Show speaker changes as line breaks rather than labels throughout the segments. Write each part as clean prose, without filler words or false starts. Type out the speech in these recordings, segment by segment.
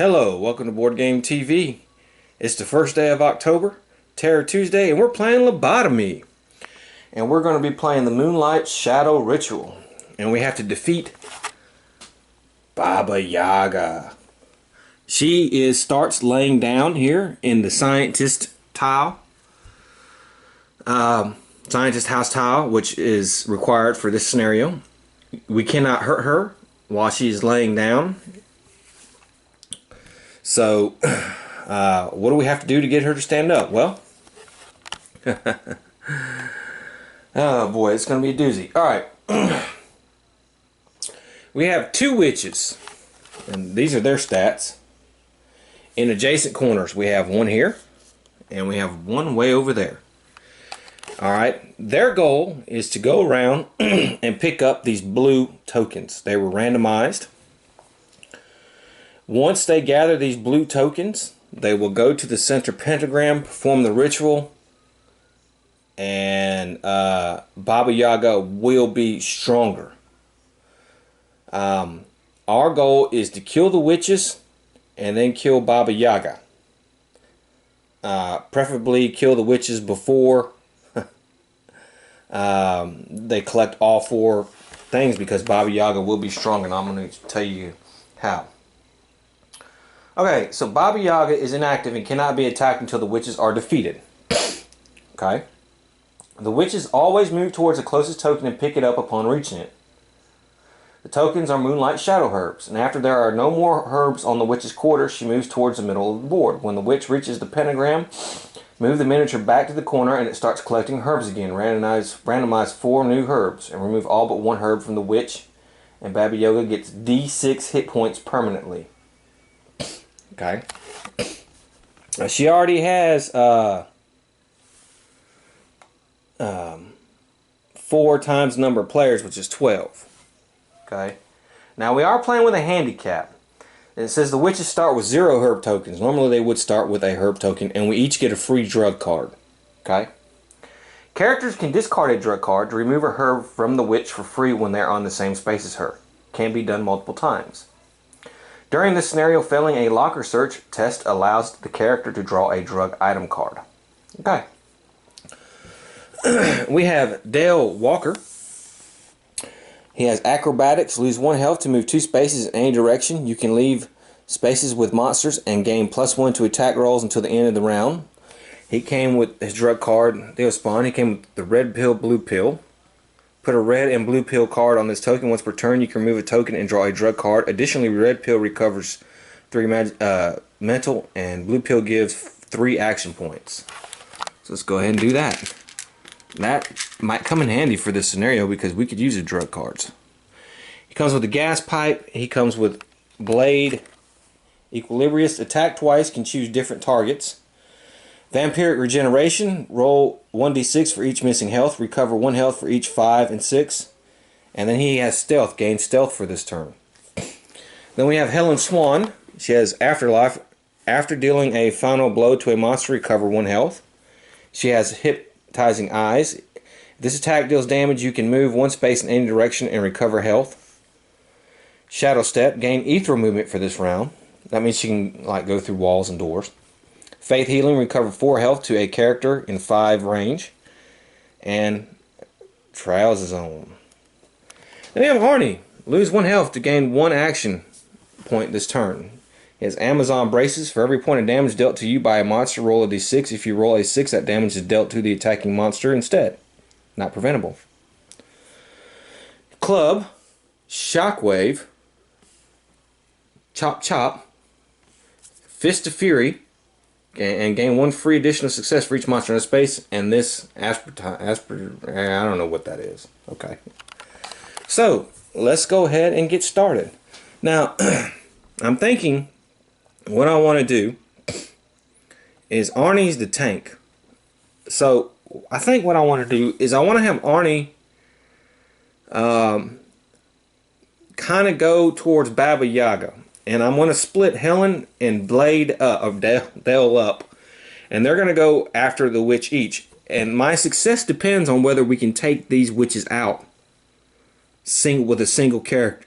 Hello, welcome to Board Game TV. It's the first day of October, Terror Tuesday, and we're playing Lobotomy. And we're going to be playing the Moonlight Shadow Ritual. And we have to defeat Baba Yaga. She starts laying down here in the scientist tile. Scientist house tile, which is required for this scenario. We cannot hurt her while she's laying down. So, what do we have to do to get her to stand up? Well, oh boy, it's going to be a doozy. Alright, we have two witches, and these are their stats. In adjacent corners, we have one here, and we have one way over there. Alright, their goal is to go around and pick up these blue tokens. They were randomized. Once they gather these blue tokens, they will go to the center pentagram, perform the ritual, and Baba Yaga will be stronger. Our goal is to kill the witches and then kill Baba Yaga. Preferably kill the witches before they collect all four things, because Baba Yaga will be strong, and I'm going to tell you how. Okay, so Baba Yaga is inactive and cannot be attacked until the witches are defeated. Okay? The witches always move towards the closest token and pick it up upon reaching it. The tokens are Moonlight Shadow herbs, and after there are no more herbs on the witch's quarter, she moves towards the middle of the board. When the witch reaches the pentagram, move the miniature back to the corner and it starts collecting herbs again. Randomize 4 new herbs and remove all but 1 herb from the witch, and Baba Yaga gets D6 hit points permanently. Okay. She already has 4 times the number of players, which is 12. Okay. Now we are playing with a handicap. It says the witches start with 0 herb tokens. Normally they would start with a herb token, and we each get a free drug card. Okay. Characters can discard a drug card to remove a herb from the witch for free when they're on the same space as her. Can be done multiple times. During this scenario, failing a locker search test allows the character to draw a drug item card. Okay. We have Dale Walker. He has acrobatics, lose 1 health to move 2 spaces in any direction. You can leave spaces with monsters and gain +1 to attack rolls until the end of the round. He came with his drug card, Dale Spawn. He came with the red pill, blue pill. Put a red and blue pill card on this token. Once per turn, you can remove a token and draw a drug card. Additionally, red pill recovers 3 mental, and blue pill gives 3 action points. So let's go ahead and do that. That might come in handy for this scenario because we could use the drug cards. He comes with a gas pipe. He comes with blade. Equilibrious, attack twice, can choose different targets. Vampiric regeneration, roll 1d6 for each missing health, recover 1 health for each 5 and 6. And then he has stealth, gain stealth for this turn. Then we have Helen Swan. She has afterlife. After dealing a final blow to a monster, recover 1 health. She has hypnotizing eyes. If this attack deals damage, you can move 1 space in any direction and recover health. Shadow step, gain ethereal movement for this round. That means she can go through walls and doors. Faith healing, recover 4 health to a character in 5 range. And Trials Zone. Then we have Arnie. Lose 1 health to gain 1 action point this turn. He has Amazon braces. For every point of damage dealt to you by a monster, roll a d6. If you roll a 6, that damage is dealt to the attacking monster instead. Not preventable. Club. Shockwave. Chop Chop. Fist of Fury. And gain 1 free additional success for each monster in a space. And this I don't know what that is. Okay. So, let's go ahead and get started. Now, I'm thinking what I want to do is Arnie's the tank. So, I think what I want to do is I want to have Arnie kind of go towards Baba Yaga. And I'm going to split Helen and Blade Dale up. And they're going to go after the witch each. And my success depends on whether we can take these witches out with a single character.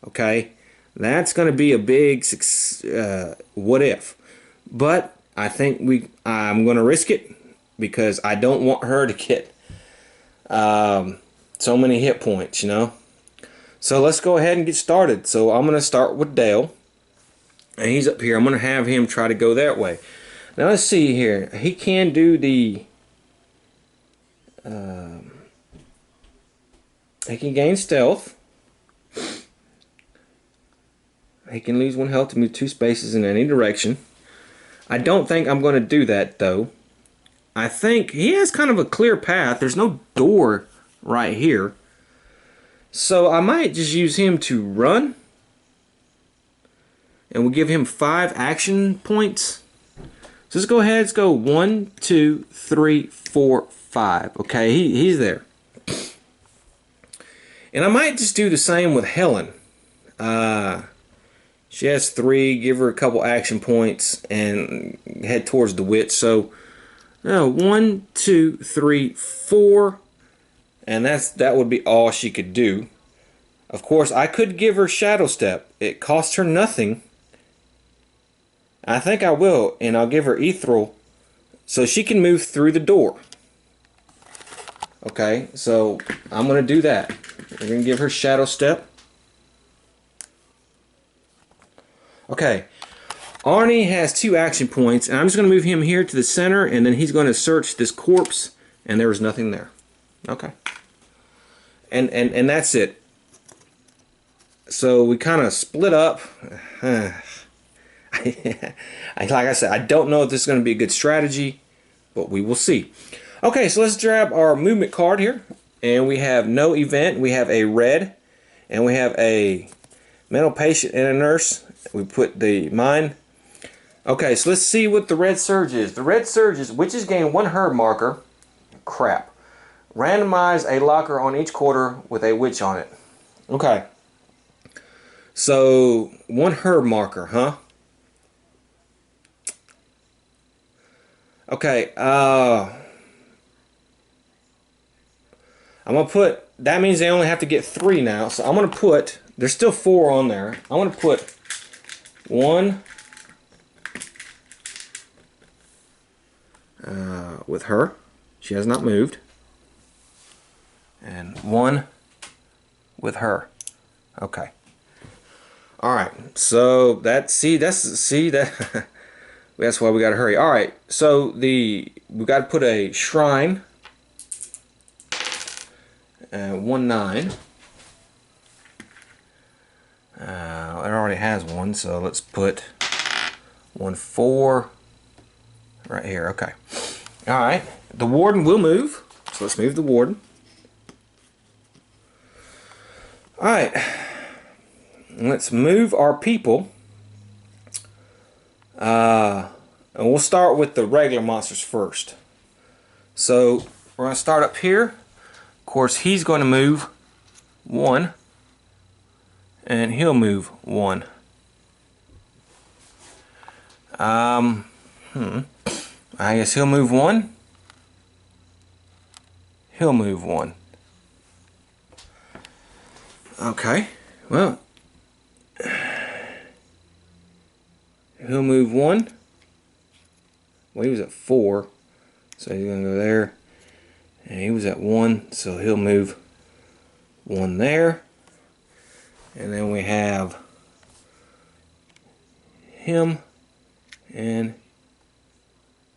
Okay? That's going to be a big what if. But I think I'm going to risk it because I don't want her to get so many hit points, you know. So let's go ahead and get started. So I'm going to start with Dale. And he's up here. I'm going to have him try to go that way. Now let's see here. He can do the... he can gain stealth. He can lose 1 health to move 2 spaces in any direction. I don't think I'm going to do that, though. I think he has kind of a clear path. There's no door right here. So I might just use him to run. And we'll give him 5 action points. So let's go ahead. Let's go 1, 2, 3, 4, 5. Okay, he's there. And I might just do the same with Helen. She has 3. Give her a couple action points and head towards the witch. So 1, 2, 3, 4. And that would be all she could do. Of course, I could give her Shadow Step. It costs her nothing. I think I will, and I'll give her Ethereal so she can move through the door. Okay, so I'm going to do that. We're going to give her Shadow Step. Okay, Arnie has 2 action points, and I'm just going to move him here to the center, and then he's going to search this corpse, and there was nothing there. Okay. And that's it. So we kind of split up. Like I said, I don't know if this is going to be a good strategy, but we will see. Okay, so let's grab our movement card here. And we have no event. We have a red. And we have a mental patient and a nurse. We put the mine. Okay, so let's see what the red surge is. The red surge is witches gain 1 herb marker. Crap. Randomize a locker on each quarter with a witch on it. Okay. So 1 herb marker, huh? Okay, I'm going to put, that means they only have to get 3 now, so I'm going to put, there's still 4 on there, I'm going to put 1 with her, she has not moved, and 1 with her. Okay. Alright, so that's that's why we gotta hurry. Alright, so we gotta put a shrine. 1, 9. It already has 1, so let's put 1, 4 right here. Okay. Alright, the warden will move. So let's move the warden. Alright. Let's move our people. And we'll start with the regular monsters first. So we're going to start up here. Of course, he's going to move 1. And he'll move 1. I guess he'll move 1. He'll move 1. Okay. Well, he'll move 1. Well, he was at 4, so he's going to go there. And he was at 1, so he'll move 1 there. And then we have him and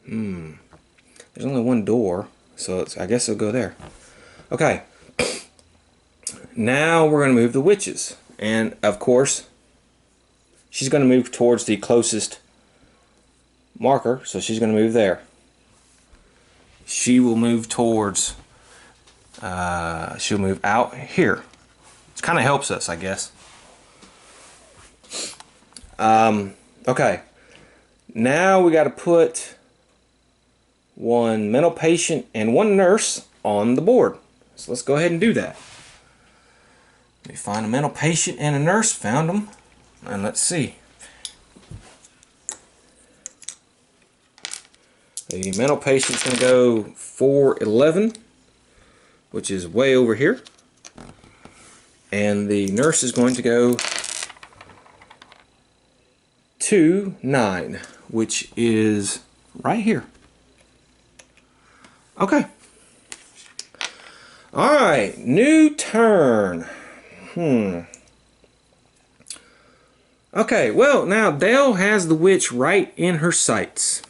there's only 1 door, so I guess it'll go there. Okay. Now we're going to move the witches, and of course she's going to move towards the closest marker, so she's going to move there. She will move towards she'll move out here. It kind of helps us, I guess. Okay, now we got to put 1 mental patient and 1 nurse on the board, so let's go ahead and do that. Let me find a mental patient and a nurse. Found them. And let's see. The mental patient's going to go 411, which is way over here. And the nurse is going to go to 9, which is right here. Okay. Alright, new turn. Okay, well, now Dale has the witch right in her sights.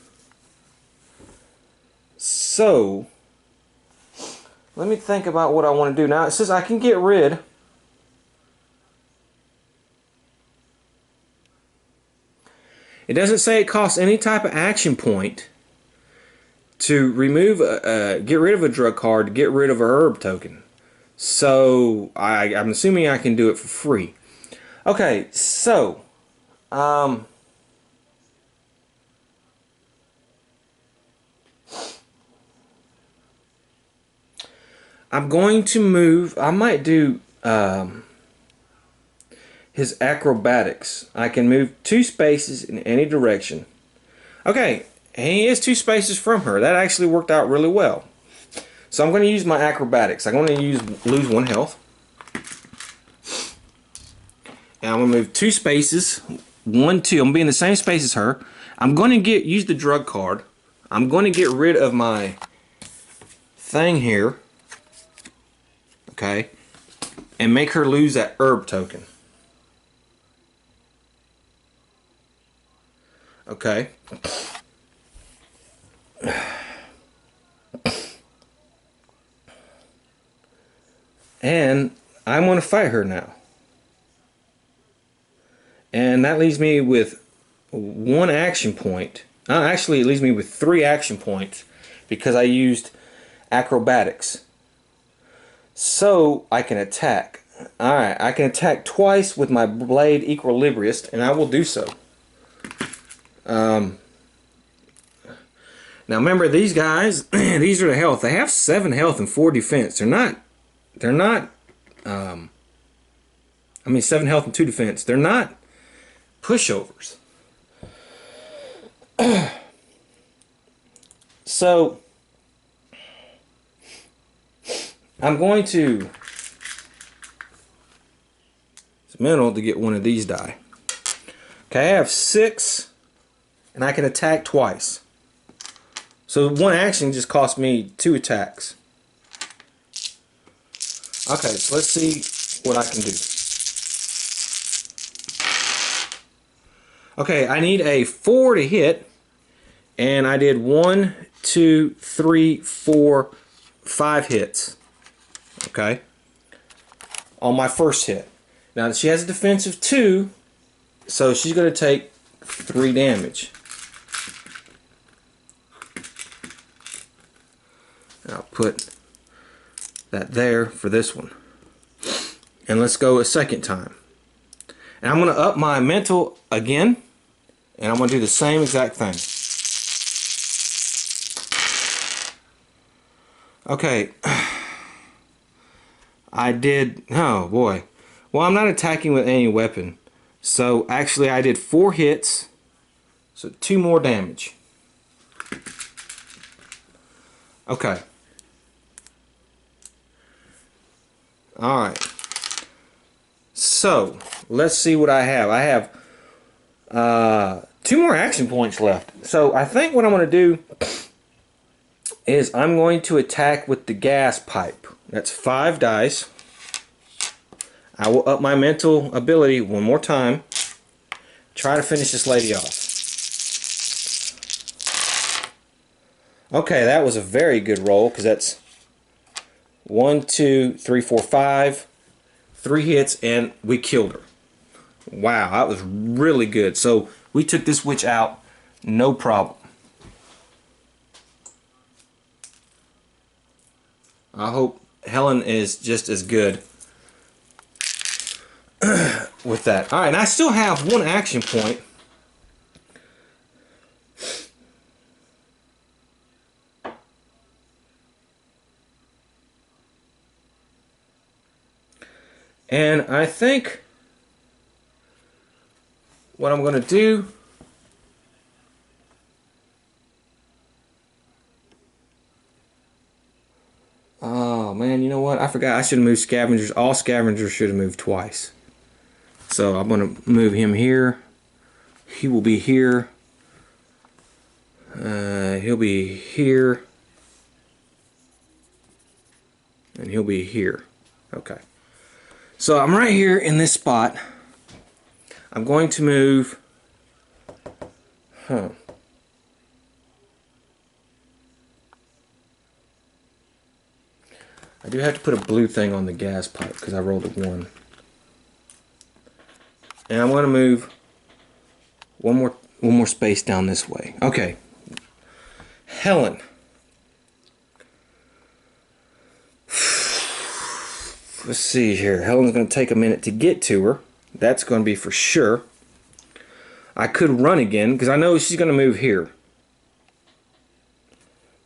So, let me think about what I want to do. Now, it says I can get rid. It doesn't say it costs any type of action point to remove, get rid of a drug card, to get rid of a herb token. So, I'm assuming I can do it for free. Okay, so, I'm going to move, I might do his acrobatics. I can move 2 spaces in any direction. Okay, and he is 2 spaces from her. That actually worked out really well. So I'm going to use my acrobatics. I'm going to lose 1 health. And I'm going to move 2 spaces. 1, 2. I'm going to be in the same space as her. I'm going to use the drug card. I'm going to get rid of my thing here. Okay. And make her lose that herb token. Okay. And I'm going to fight her now. And that leaves me with 1 action point. Actually, it leaves me with 3 action points because I used acrobatics. So I can attack. Alright, I can attack twice with my blade Equilibrist, and I will do so. Now remember, these guys, these are the health. They have 7 health and 4 defense. They're not, I mean 7 health and 2 defense. They're not pushovers. So, I'm going to, it's mental to get one of these die. Okay, I have 6, and I can attack twice. So 1 action just cost me 2 attacks. Okay, so let's see what I can do. Okay, I need a 4 to hit, and I did 1, 2, 3, 4, 5 hits. Okay, on my first hit. Now she has a defense of 2, so she's going to take 3 damage. I'll put that there for this one. And let's go a second time. And I'm going to up my mental again. And I'm going to do the same exact thing. Okay. I did... Oh, boy. Well, I'm not attacking with any weapon. So, actually, I did 4 hits. So, 2 more damage. Okay. Alright. So, let's see what I have. I have 2 more action points left. So, I think what I'm going to do is I'm going to attack with the gas pipe. That's 5 dice. I will up my mental ability 1 more time. Try to finish this lady off. Okay, that was a very good roll, because that's 1, 2, 3, 4, 5. 3 hits, and we killed her. Wow, that was really good. So we took this witch out, no problem. I hope Helen is just as good with that. Alright, and I still have 1 action point. And I think what I'm going to do oh man, you know what? I forgot I should have moved scavengers. All scavengers should have moved twice. So I'm going to move him here, he will be here. He'll be here. And he'll be here. Okay. So I'm right here in this spot. I'm going to move. I do have to put a blue thing on the gas pipe because I rolled a 1. And I'm going to move one more space down this way. Okay. Helen. Let's see here. Helen's going to take a minute to get to her. That's going to be for sure. I could run again because I know she's going to move here.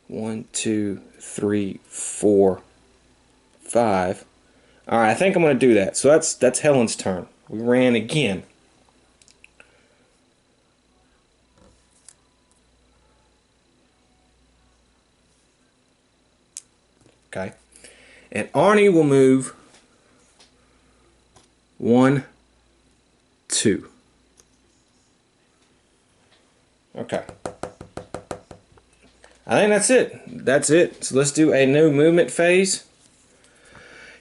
1, 2, 3, 4, 5. All right, I think I'm going to do that. So that's Helen's turn. We ran again. Okay. And Arnie will move 1, 2. Okay. I think that's it. That's it. So let's do a new movement phase.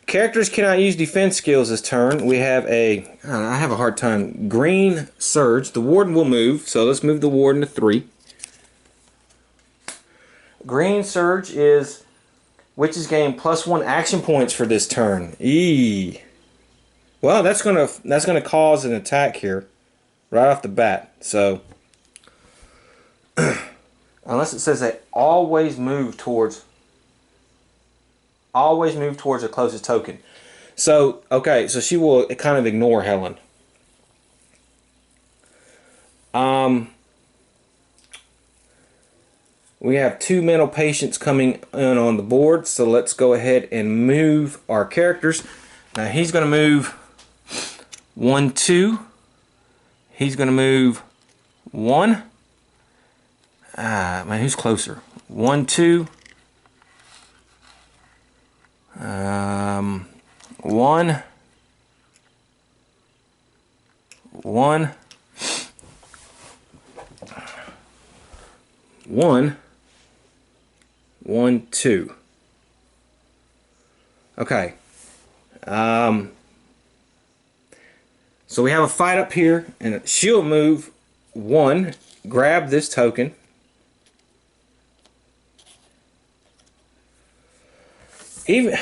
Characters cannot use defense skills this turn. We have I have a hard time. Green Surge. The Warden will move. So let's move the Warden to 3. Green Surge is Witches gain +1 action points for this turn. Well, that's gonna cause an attack here, right off the bat. So, unless it says they always move towards the closest token. So, okay, so she will kind of ignore Helen. We have 2 mental patients coming in on the board, so let's go ahead and move our characters. Now he's going to move 1, 2. He's going to move 1. Man, who's closer? 1, 2. 1. 1. 1. 1, 2. Okay. So we have a fight up here, and she'll move 1, grab this token. She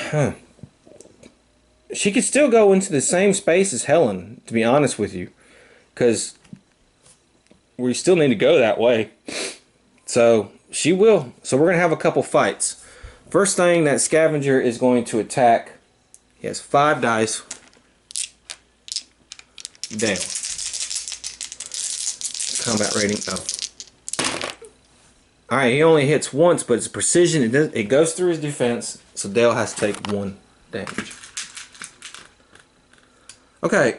could still go into the same space as Helen, to be honest with you, because we still need to go that way. So she will. So we're going to have a couple fights. First thing, that scavenger is going to attack. He has 5 dice. Dale. Combat rating of. Alright, he only hits once, but it's precision. It goes through his defense, so Dale has to take 1 damage. Okay.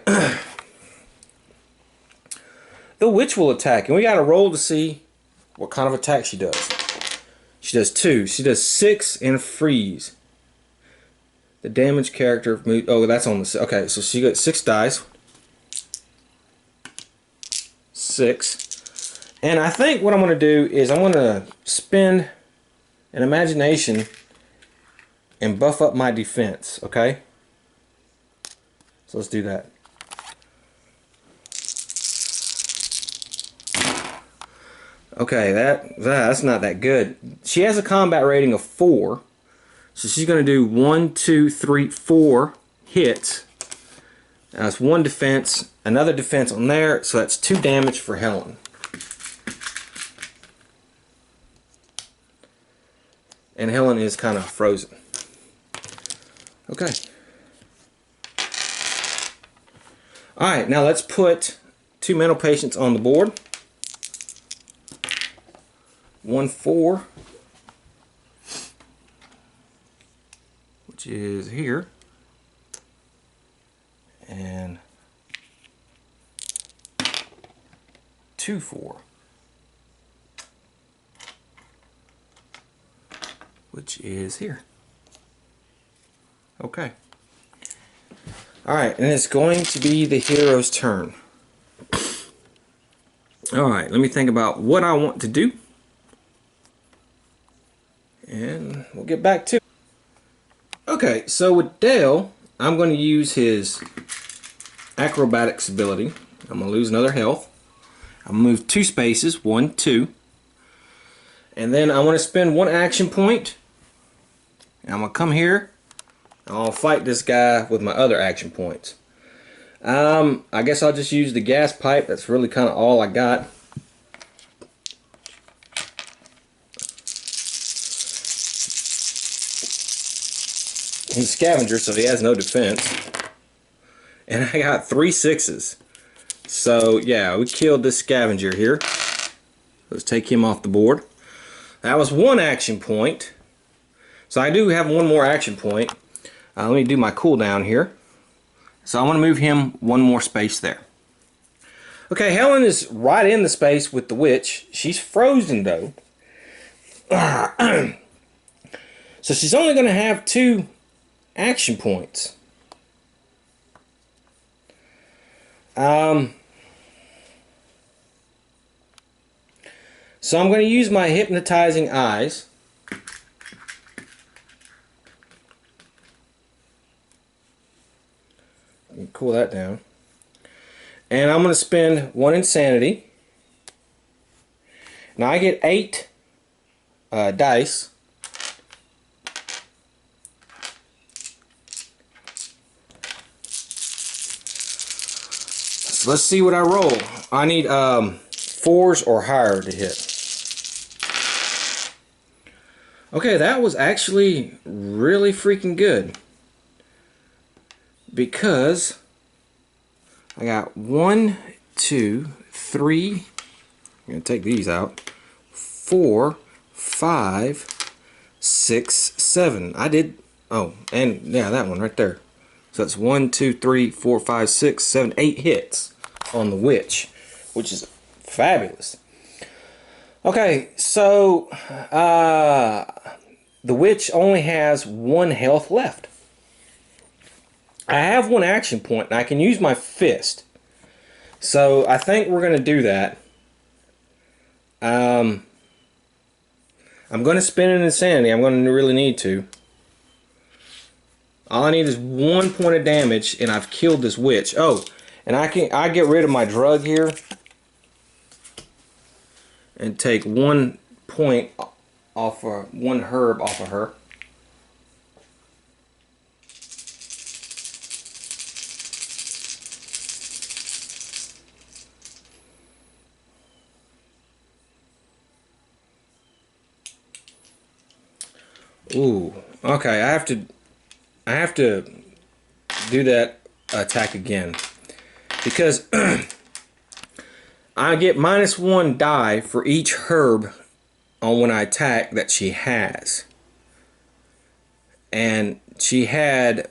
The witch will attack, and we got to roll to see what kind of attack she does. She does 2. She does 6 and freeze. The damage character. Oh, that's on the. Okay, so she got 6 dice. 6. And I think what I'm going to do is I'm going to spend an imagination and buff up my defense. Okay. So let's do that. Okay, that's not that good. She has a combat rating of 4. So she's going to do 1, 2, 3, 4 hits. That's 1 defense, another defense on there, so that's 2 damage for Helen. And Helen is kind of frozen. Okay. Alright, now let's put 2 mental patients on the board. 1, 4, which is here, and 2, 4, which is here. Okay. Alright, and it's going to be the hero's turn. Alright, let me think about what I want to do. And we'll get back to it. Okay, so with Dale, I'm going to use his acrobatics ability. I'm going to lose another health. I'm going to move 2 spaces, 1, 2. And then I want to spend 1 action point. And I'm going to come here. I'll fight this guy with my other action points. I guess I'll just use the gas pipe. That's really kind of all I got. He's a scavenger, so he has no defense. And I got 3 6s. So yeah, we killed this scavenger here. Let's take him off the board. That was 1 action point. So I do have 1 more action point. Let me do my cooldown here. So I want to move him 1 more space there. Okay, Helen is right in the space with the witch. She's frozen though. So she's only going to have 2 action points. So I'm going to use my hypnotizing eyes. Cool that down. And I'm going to spend 1 insanity. Now I get 8 dice. So let's see what I roll. I need 4s or higher to hit. Okay, that was actually really freaking good. Because I got 1, 2, 3. I'm going to take these out. 4, 5, 6, 7. I did. Oh, and yeah, that one right there. So that's 1, 2, 3, 4, 5, 6, 7, 8 hits on the witch, which is fabulous. Okay, so the witch only has 1 health left. I have 1 action point, and I can use my fist. So I think we're going to do that. I'm going to spend an insanity. I'm going to really need to. All I need is 1 point of damage, and I've killed this witch. Oh, and I get rid of my drug here and take 1 point off of 1 herb off of her. Ooh, okay. I have to do that attack again because I get -1 die for each herb on when I attack that she has, and she had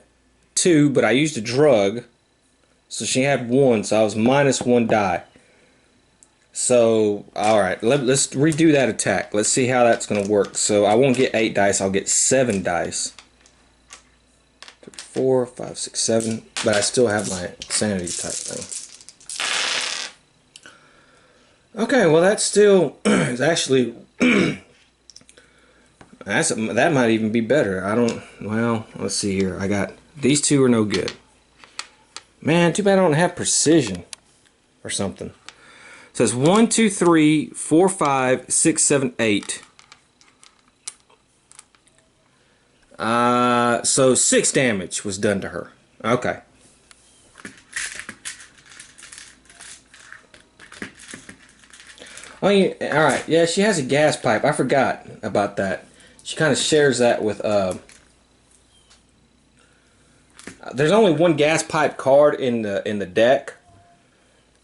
2, but I used a drug, so she had 1, so I was -1 die. So, alright, let's redo that attack. Let's see how that's going to work. So, I won't get 8 dice, I'll get 7 dice. 4, 5, 6, 7. But I still have my sanity type thing. Okay, well that still is actually... that might even be better. I don't... Well, let's see here. I got... These 2 are no good. Man, too bad I don't have precision. Or something. It says 1, 2, 3, 4, 5, 6, 7, 8. So 6 damage was done to her. Okay. Oh, yeah, alright. Yeah, she has a gas pipe. I forgot about that. She kind of shares that with... There's only 1 gas pipe card in the deck.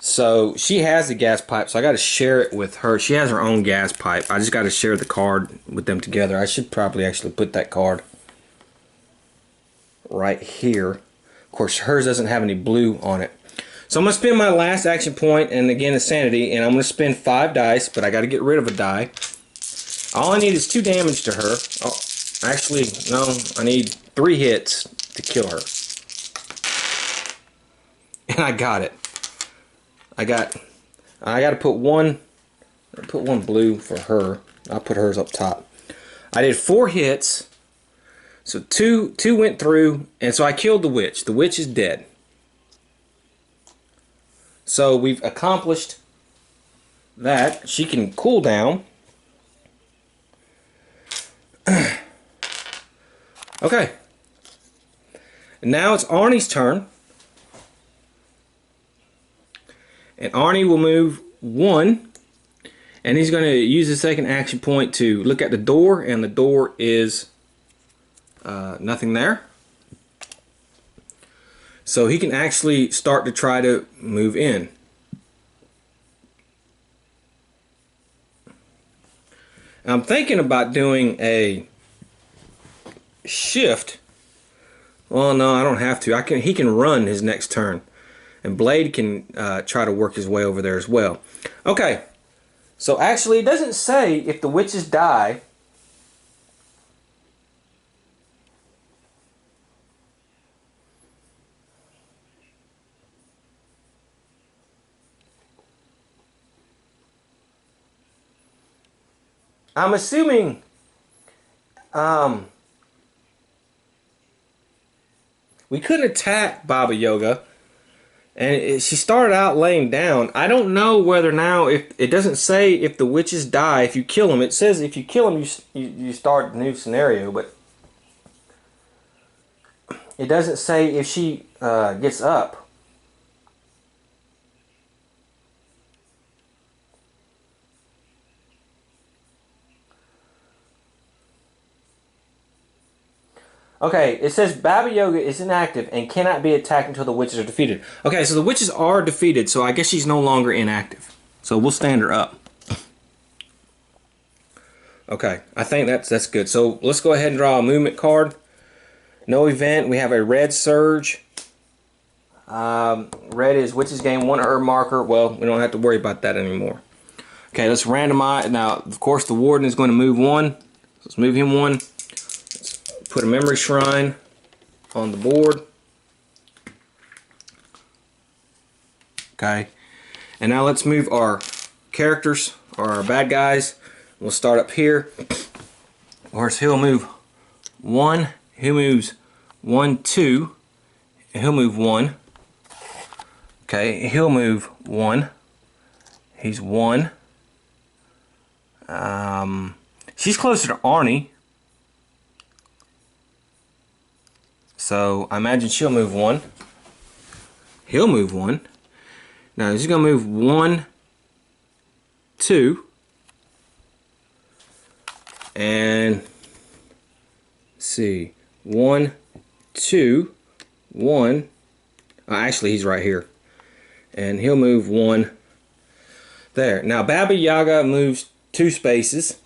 So she has the gas pipe, so I got to share it with her. She has her own gas pipe. I just got to share the card with them together. I should probably actually put that card right here. Of course, hers doesn't have any blue on it. So I'm going to spend my last action point, and again, insanity, and I'm going to spend 5 dice, but I got to get rid of a die. All I need is 2 damage to her. Oh, actually, no, I need 3 hits to kill her. And I got it. I got I got to put one blue for her. I'll put hers up top. I did 4 hits. So two went through, and so I killed the witch. The witch is dead. So we've accomplished that. She can cool down. Okay. Now it's Arnie's turn. And Arnie will move 1. And he's going to use the second action point to look at the door. And the door is nothing there. So he can actually start to try to move in. I'm thinking about doing a shift. Well, no, I don't have to. He can run his next turn. And Blade can try to work his way over there as well. Okay. So actually, it doesn't say if the witches die. I'm assuming we couldn't attack Baba Yaga, and she started out laying down. I don't know whether now, if it doesn't say if the witches die if you kill them. It says if you kill them you start a new scenario, but it doesn't say if she gets up. Okay, it says Baba Yaga is inactive and cannot be attacked until the witches are defeated. Okay, so the witches are defeated, so I guess she's no longer inactive. So we'll stand her up. Okay, I think that's good. So let's go ahead and draw a movement card. No event. We have a red surge. Red is witches gain 1 herb marker. Well, we don't have to worry about that anymore. Okay, let's randomize. Now, of course, the warden is going to move 1. Let's move him 1. Put a memory shrine on the board. Okay. And now let's move our characters, or our bad guys. We'll start up here. Of course, he'll move 1. He moves 1, 2. And he'll move 1. Okay. He'll move 1. He's 1. She's closer to Arnie. So I imagine she'll move 1. He'll move 1. Now he's going to move 1, 2. And let's see. 1, 2, 1. Actually, he's right here. And he'll move 1 there. Now Baba Yaga moves 2 spaces.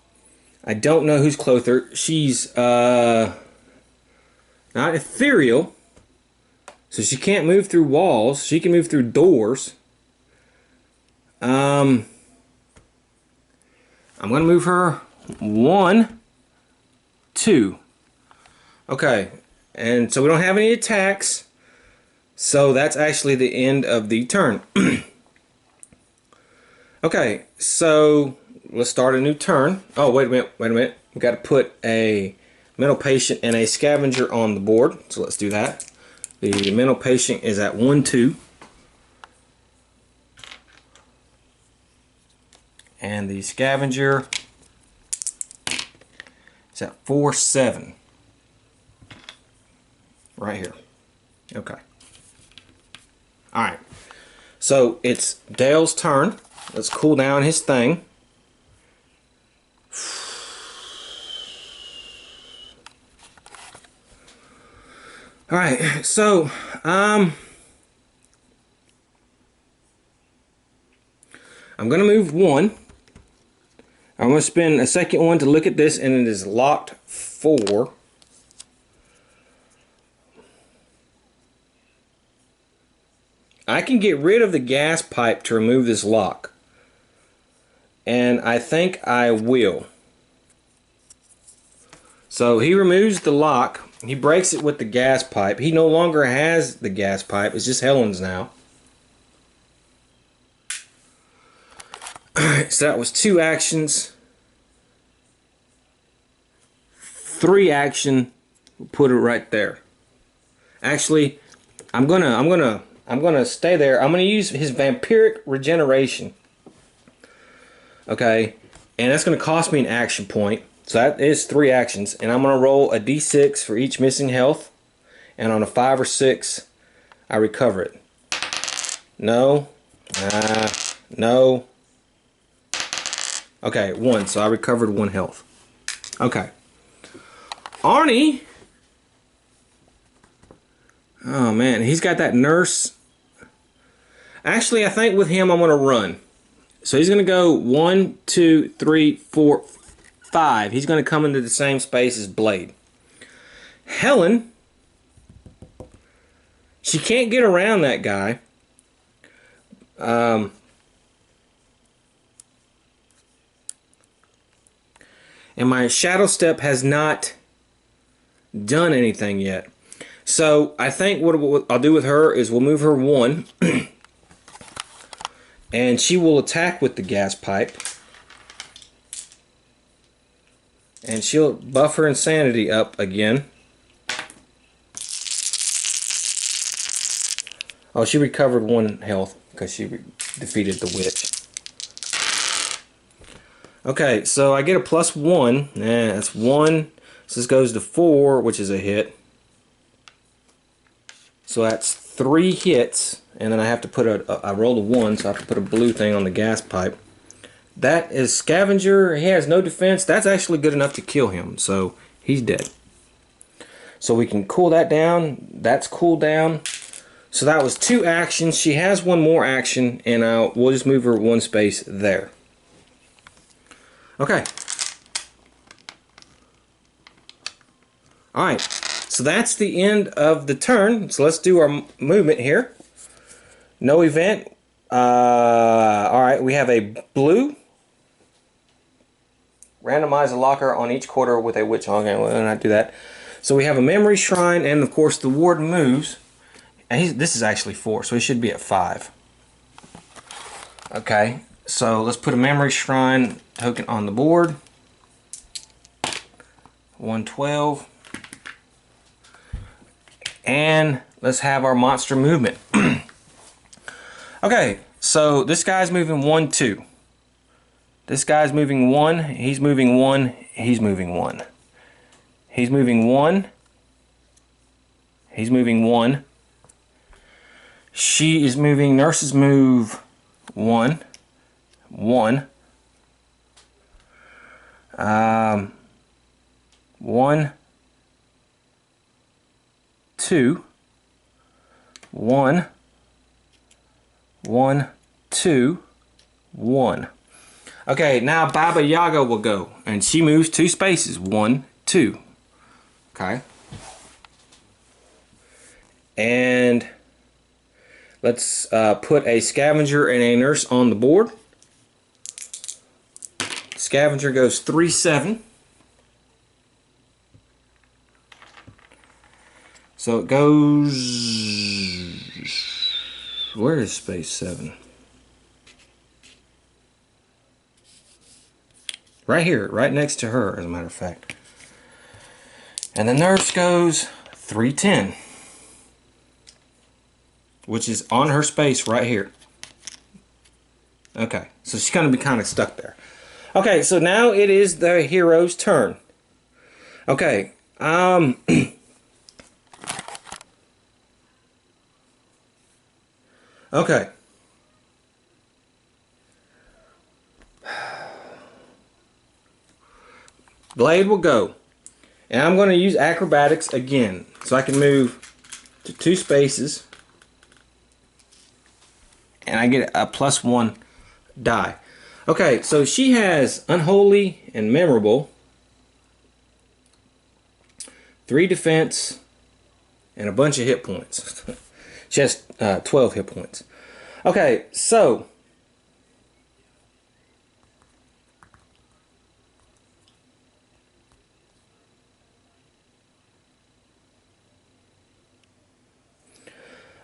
I don't know who's closer. She's not ethereal, so she can't move through walls. She can move through doors. I'm going to move her 1, 2. Okay, and so we don't have any attacks, so that's actually the end of the turn. Okay, so let's start a new turn. Oh, wait a minute. We got to put a mental patient and a scavenger on the board, so let's do that. The mental patient is at 1, 2. And the scavenger is at 4, 7. Right here. Okay. Alright. So it's Dale's turn. Let's cool down his thing. Alright, so I'm going to move 1. I'm going to spend a second one to look at this, and it is locked 4. I can get rid of the gas pipe to remove this lock. And I think I will. So he removes the lock. He breaks it with the gas pipe. He no longer has the gas pipe. It's just Helen's now. So that was 2 actions. 3 action. We'll put it right there. Actually, I'm gonna stay there. I'm gonna use his vampiric regeneration. Okay, and that's gonna cost me an action point. So that is 3 actions, and I'm gonna roll a d6 for each missing health, and on a 5 or 6, I recover it. No, no. Okay, 1. So I recovered 1 health. Okay, Arnie. Oh man, he's got that nurse. Actually, I think with him I'm gonna run. So he's gonna go 1, 2, 3, 4, 5. He's gonna come into the same space as Blade. Helen, she can't get around that guy. And my shadow step has not done anything yet. So I think what I'll do with her is we'll move her 1. And she will attack with the gas pipe. And she'll buff her insanity up again. Oh, she recovered 1 health because she defeated the witch. Okay, so I get a +1. That's 1. So this goes to 4, which is a hit. So that's 3 hits. And then I have to put I rolled a 1, so I have to put a blue thing on the gas pipe. That is Scavenger. He has no defense. That's actually good enough to kill him. So he's dead. So we can cool that down. That's cooled down. So that was 2 actions. She has 1 more action, and we'll just move her 1 space there. Okay. Alright. So that's the end of the turn. So let's do our movement here. No event. Alright, we have a blue. Randomize a locker on each quarter with a witch. Okay, we'll not do that. So we have a memory shrine, and of course the ward moves. And this is actually 4, so he should be at 5. Okay, so let's put a memory shrine token on the board. 112. And let's have our monster movement. Okay, so this guy's moving 1, 2. This guy's moving 1, he's moving 1, he's moving 1. He's moving 1. He's moving 1. She is moving, nurses move 1. 1. 1. 2. 1. 1, 2, 1. Okay, now Baba Yaga will go, and she moves 2 spaces. 1, 2. Okay. And let's put a scavenger and a nurse on the board. Scavenger goes 3, 7. So it goes... Where is space 7? Right here, right next to her, as a matter of fact. And the nurse goes 3, 10. Which is on her space right here. Okay, so she's going to be kind of stuck there. Okay, so now it is the hero's turn. Okay, okay. Blade will go. And I'm going to use acrobatics again. So I can move to 2 spaces. And I get a +1 die. Okay, so she has Unholy and Memorable, 3 defense, and a bunch of hit points. She has 12 hit points. Okay, so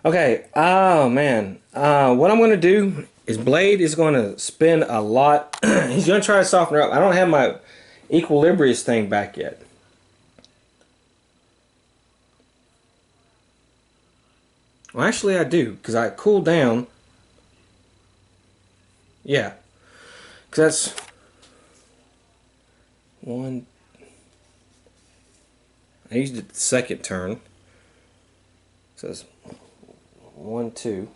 okay, oh man. What I'm going to do his blade is going to spin a lot. He's going to try to soften her up. I don't have my equilibrious thing back yet. Well, actually I do, because I cooled down. Yeah. Because that's one. I used it the second turn. It says 1, 2.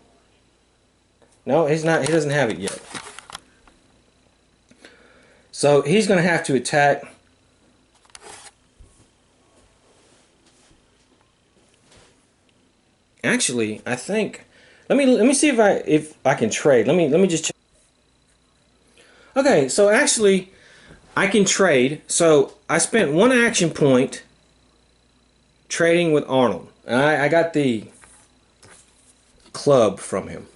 No, he's not. He doesn't have it yet. So he's going to have to attack. Actually, I think. Let me see if I can trade. Let me just check. Okay, so actually, I can trade. So I spent 1 action point trading with Arnold. And I got the club from him.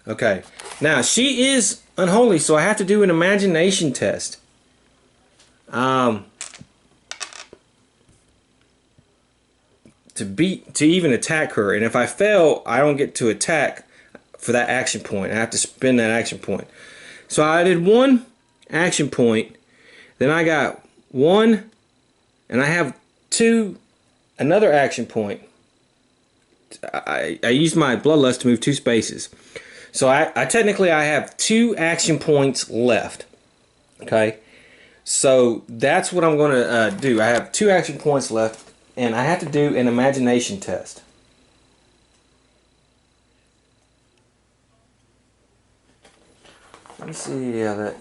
Okay. Now, she is unholy, so I have to do an imagination test. To even attack her. And if I fail, I don't get to attack for that action point. I have to spend that action point. So I did 1 action point. Then I got 1, and I have 2, another action point. I used my bloodlust to move 2 spaces. So I technically I have 2 action points left. Okay. So that's what I'm going to do. I have 2 action points left, and I have to do an imagination test. Let me see how that.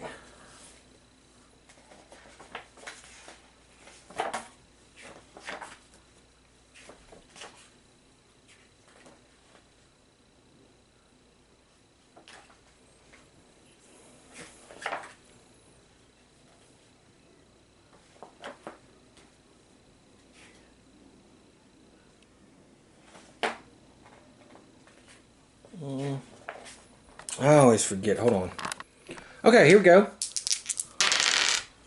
I always forget. Hold on. Okay, here we go.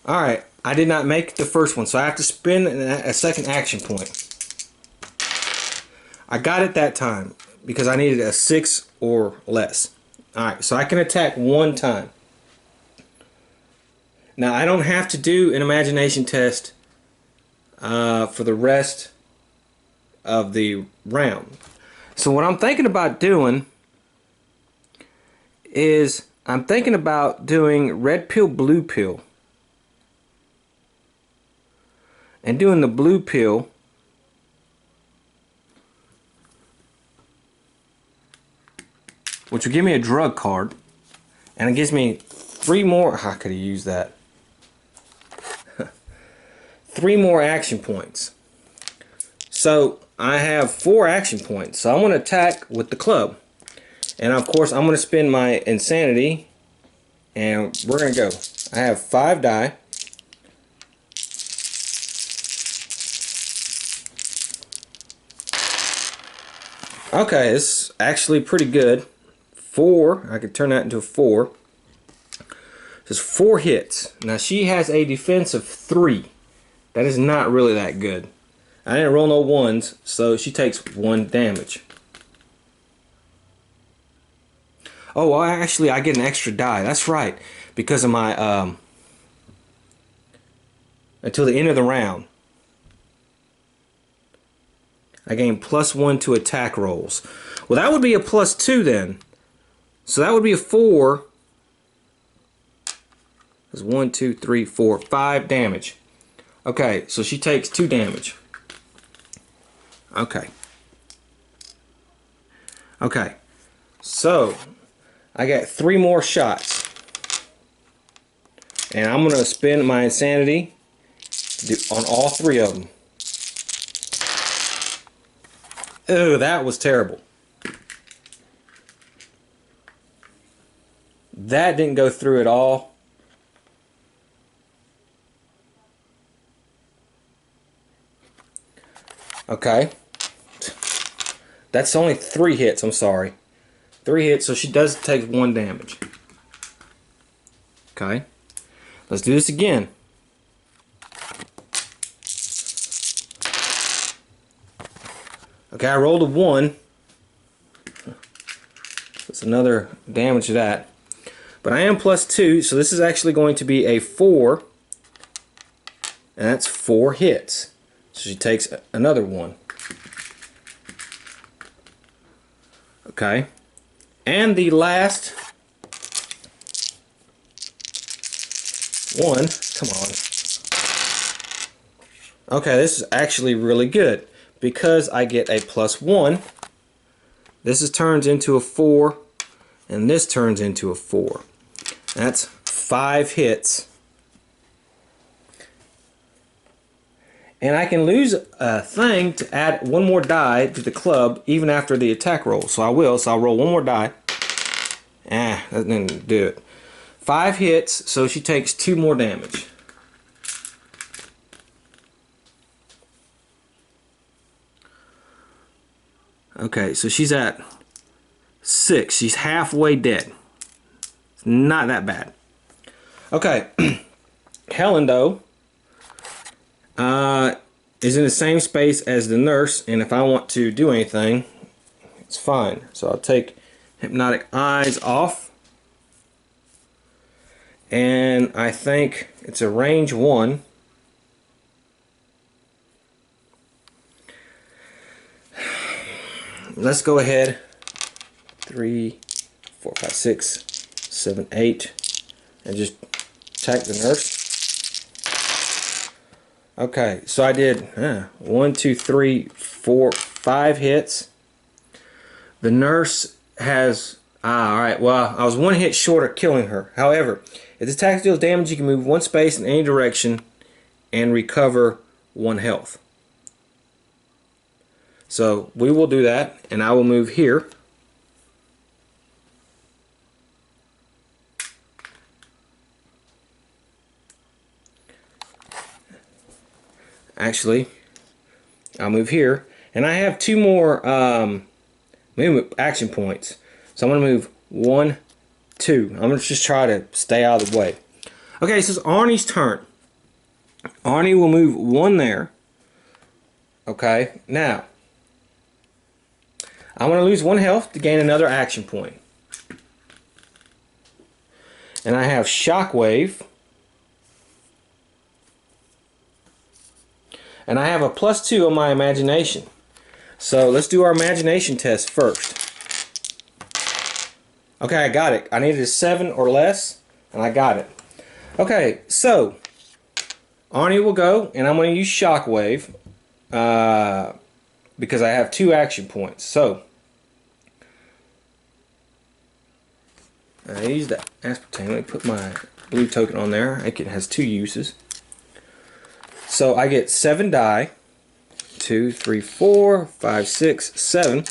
Alright, I did not make the first one, so I have to spend a second action point. I got it that time because I needed a 6 or less. Alright, so I can attack 1 time. Now, I don't have to do an imagination test for the rest of the round. So what I'm thinking about doing is I'm thinking about doing red pill, blue pill. And doing the blue pill, which will give me a drug card. And it gives me 3 more. I could have used that. 3 more action points. So I have 4 action points. So I'm going to attack with the club. And of course, I'm going to spend my insanity, and we're going to go. I have 5 die. Okay, it's actually pretty good. 4. I could turn that into a 4. There's 4 hits. Now she has a defense of 3. That is not really that good. I didn't roll no 1s, so she takes 1 damage. Oh, well, actually, I get an extra die. That's right, because of my until the end of the round, I gain +1 to attack rolls. Well, that would be a +2 then. So that would be a 4. There's 1, 2, 3, 4, 5 damage. Okay, so she takes 2 damage. Okay. Okay. So I got 3 more shots. And I'm going to spend my insanity on all 3 of them. Oh, that was terrible. That didn't go through at all. Okay. That's only 3 hits, I'm sorry. 3 hits, so she does take 1 damage. Okay. Let's do this again. Okay, I rolled a 1. it's another damage to that. But I am +2, so this is actually going to be a 4. And that's 4 hits. So she takes another 1. Okay. And the last one, come on. Okay, this is actually really good because I get a +1. This turns into a 4, and this turns into a 4. That's 5 hits. And I can lose a thing to add 1 more die to the club even after the attack roll. So I will. So I'll roll 1 more die. That didn't do it. 5 hits, so she takes 2 more damage. Okay, so she's at 6. She's halfway dead. It's not that bad. Okay, Helen though is in the same space as the nurse, and if I want to do anything, it's fine. So I'll take Hypnotic Eyes off, and I think it's a range 1. Let's go ahead. 3, 4, 5, 6, 7, 8, and just attack the nurse. Okay, so I did 1, 2, 3, 4, 5 hits. The nurse has alright, well, I was 1 hit short of killing her. However, if this attack deals damage, you can move 1 space in any direction and recover 1 health. So we will do that, and I will move here. Actually, I'll move here, and I have 2 more movement action points. So I'm going to move 1, 2. I'm going to just try to stay out of the way. Okay, so it's Arnie's turn. Arnie will move 1 there. Okay, now I want to lose 1 health to gain another action point. And I have Shockwave. And I have a +2 on my imagination. So let's do our imagination test first. Okay, I got it. I needed a 7 or less, and I got it. Okay, so Arnie will go, and I'm going to use Shockwave because I have 2 action points. So I use that aspartame. Let me put my blue token on there. It has 2 uses. So I get 7 die. 2, 3, 4, 5, 6, 7.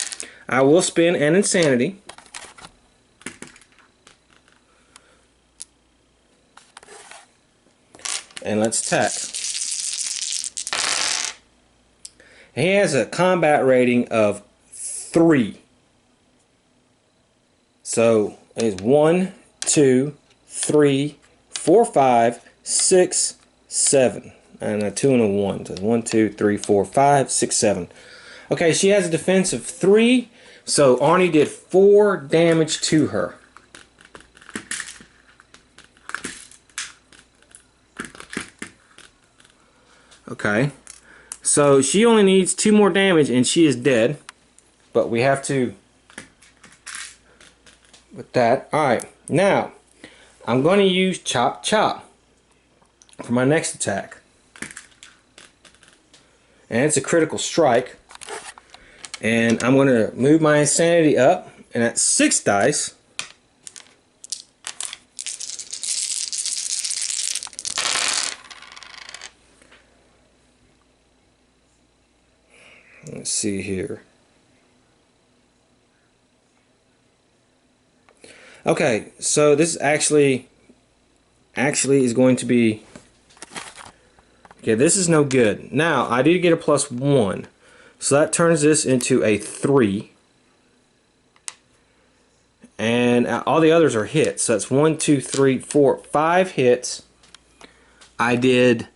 I will spin an insanity. And let's attack. He has a combat rating of 3. So it's 1, 2, 3, 4, 5, 6, 7. And a 2 and a 1. So 1, 2, 3, 4, 5, 6, 7. Okay, she has a defense of 3. So Arnie did 4 damage to her. Okay. So she only needs 2 more damage and she is dead. But we have to with that. Alright. Now I'm going to use Chop Chop for my next attack. And it's a critical strike. And I'm going to move my insanity up, and that's 6 dice. Let's see here. Okay, so this actually is going to be... Okay, this is no good. Now, I did get a +1. So that turns this into a 3. And all the others are hits. So that's 1, 2, 3, 4, 5 hits. I did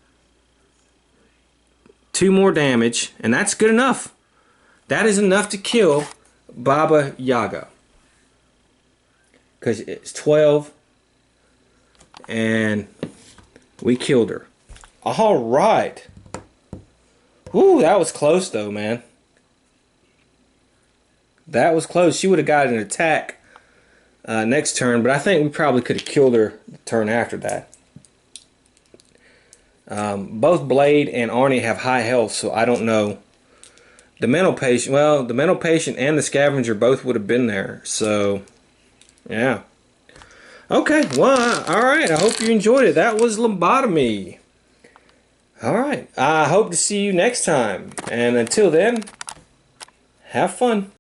2 more damage. And that's good enough. That is enough to kill Baba Yaga. because it's 12, and we killed her. All right. Ooh, that was close though, man. That was close. She would have got an attack next turn, but I think we probably could have killed her the turn after that. Both Blade and Arnie have high health, so I don't know. The mental patient, well, the mental patient and the scavenger both would have been there, so yeah. Okay, well, all right. I hope you enjoyed it. That was Lobotomy. All right. I hope to see you next time, and until then, have fun.